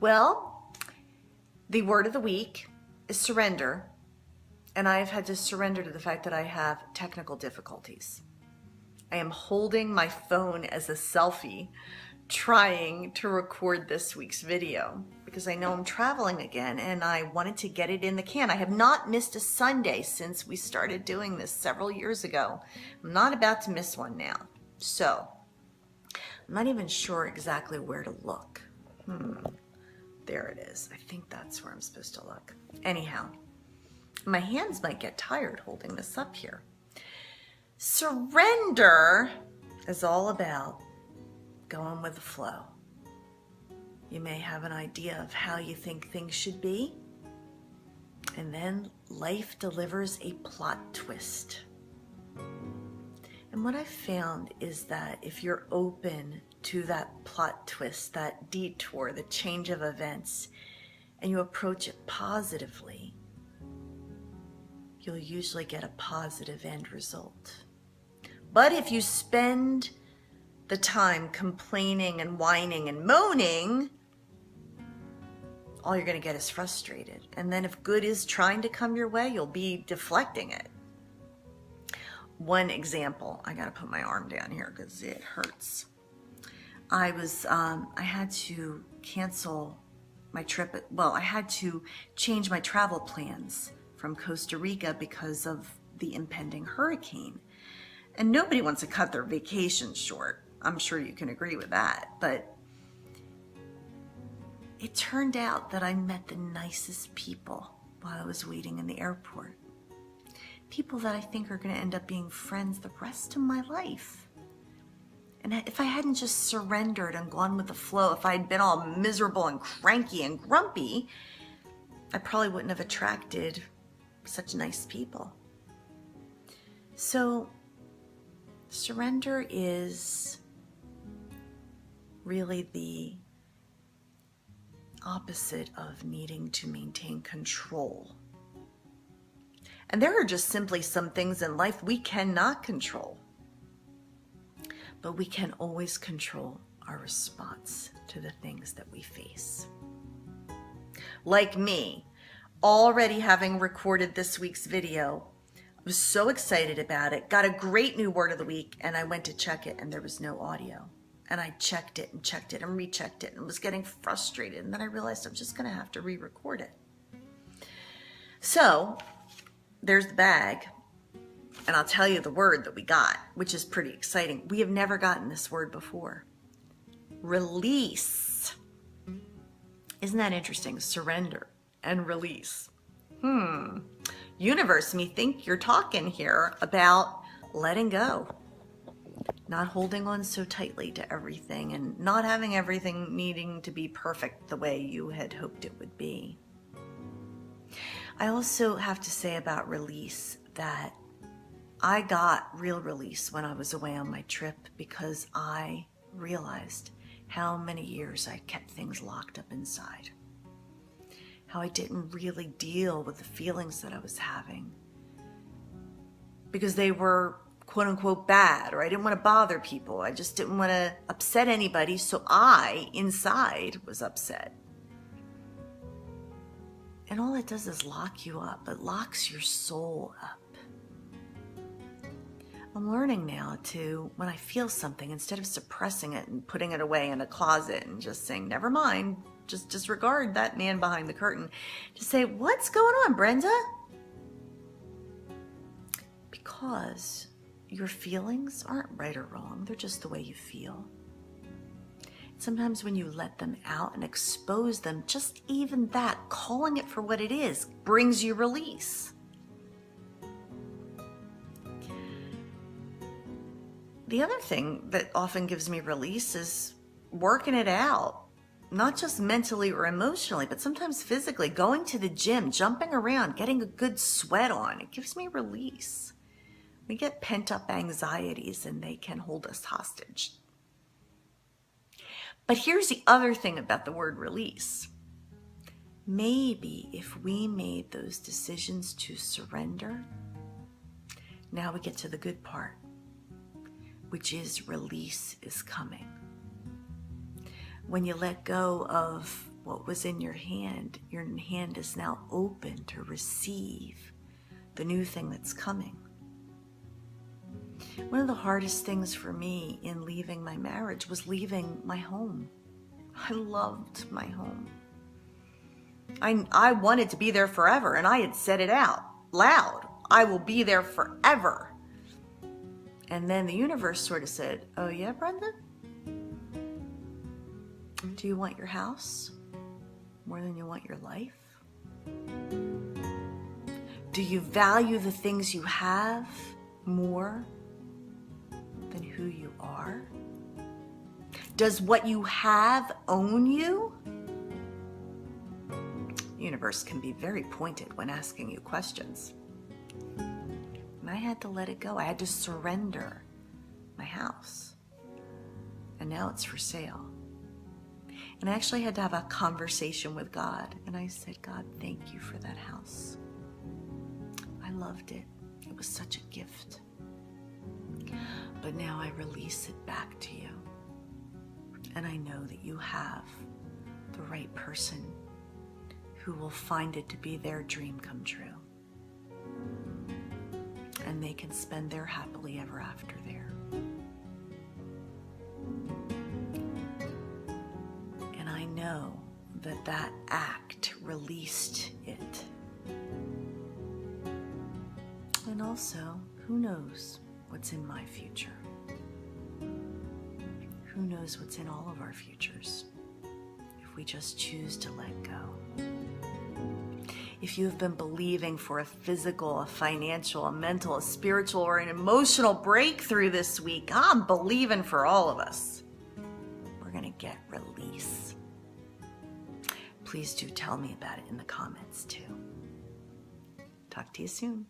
Well, the word of the week is surrender, and I've had to surrender to the fact that I have technical difficulties. I am holding my phone as a selfie, trying to record this week's video because I know I'm traveling again and I wanted to get it in the can. I have not missed a Sunday since we started doing this several years ago. I'm not about to miss one now. So, I'm not even sure exactly where to look. There it is. I think that's where I'm supposed to look. Anyhow, my hands might get tired holding this up here. Surrender is all about going with the flow. You may have an idea of how you think things should be, and then life delivers a plot twist. And what I've found is that if you're open to that plot twist, that detour, the change of events, and you approach it positively, you'll usually get a positive end result. But if you spend the time complaining and whining and moaning, all you're going to get is frustrated. And then if good is trying to come your way, you'll be deflecting it. One example, I got to put my arm down here because it hurts. I had to cancel my trip. I had to change my travel plans from Costa Rica because of the impending hurricane. And nobody wants to cut their vacation short. I'm sure you can agree with that. But it turned out that I met the nicest people while I was waiting in the airport. People that I think are going to end up being friends the rest of my life. And if I hadn't just surrendered and gone with the flow, if I had been all miserable and cranky and grumpy, I probably wouldn't have attracted such nice people. So, surrender is really the opposite of needing to maintain control. And there are just simply some things in life we cannot control. But we can always control our response to the things that we face. Like me, already having recorded this week's video, I was so excited about it, got a great new word of the week, and I went to check it and there was no audio. And I checked it and rechecked it and was getting frustrated. And then I realized I'm just going to have to re-record it. So there's the bag. And I'll tell you the word that we got, which is pretty exciting. We have never gotten this word before. Release. Isn't that interesting? Surrender and release. Universe, me think you're talking here about letting go. Not holding on so tightly to everything and not having everything needing to be perfect the way you had hoped it would be. I also have to say about release that I got real release when I was away on my trip because I realized how many years I kept things locked up inside. How I didn't really deal with the feelings that I was having because they were quote unquote bad, or I didn't want to bother people. I just didn't want to upset anybody, so I, inside, was upset. And all it does is lock you up. It locks your soul up. I'm learning now to, when I feel something, instead of suppressing it and putting it away in a closet and just saying, never mind, just disregard that man behind the curtain, to say, what's going on, Brenda? Because your feelings aren't right or wrong. They're just the way you feel. Sometimes when you let them out and expose them, just even that, calling it for what it is, brings you release. The other thing that often gives me release is working it out, not just mentally or emotionally, but sometimes physically, going to the gym, jumping around, getting a good sweat on. It gives me release. We get pent up anxieties and they can hold us hostage. But here's the other thing about the word release. Maybe if we made those decisions to surrender, now we get to the good part, which is release is coming. When you let go of what was in your hand is now open to receive the new thing that's coming. One of the hardest things for me in leaving my marriage was leaving my home. I loved my home. I wanted to be there forever, and I had said it out loud. I will be there forever. And then the universe sort of said, oh yeah, Brenda? Do you want your house more than you want your life? Do you value the things you have more than who you are? Does what you have own you? The universe can be very pointed when asking you questions. And I had to let it go. I had to surrender my house. And now it's for sale. And I actually had to have a conversation with God. And I said, God, thank you for that house. I loved it. It was such a gift. But now I release it back to you. And I know that you have the right person who will find it to be their dream come true. And they can spend their happily ever after there. And I know that that act released it. And also, who knows what's in my future? Who knows what's in all of our futures if we just choose to let go? If you have been believing for a physical, a financial, a mental, a spiritual, or an emotional breakthrough this week, I'm believing for all of us. We're going to get release. Please do tell me about it in the comments too. Talk to you soon.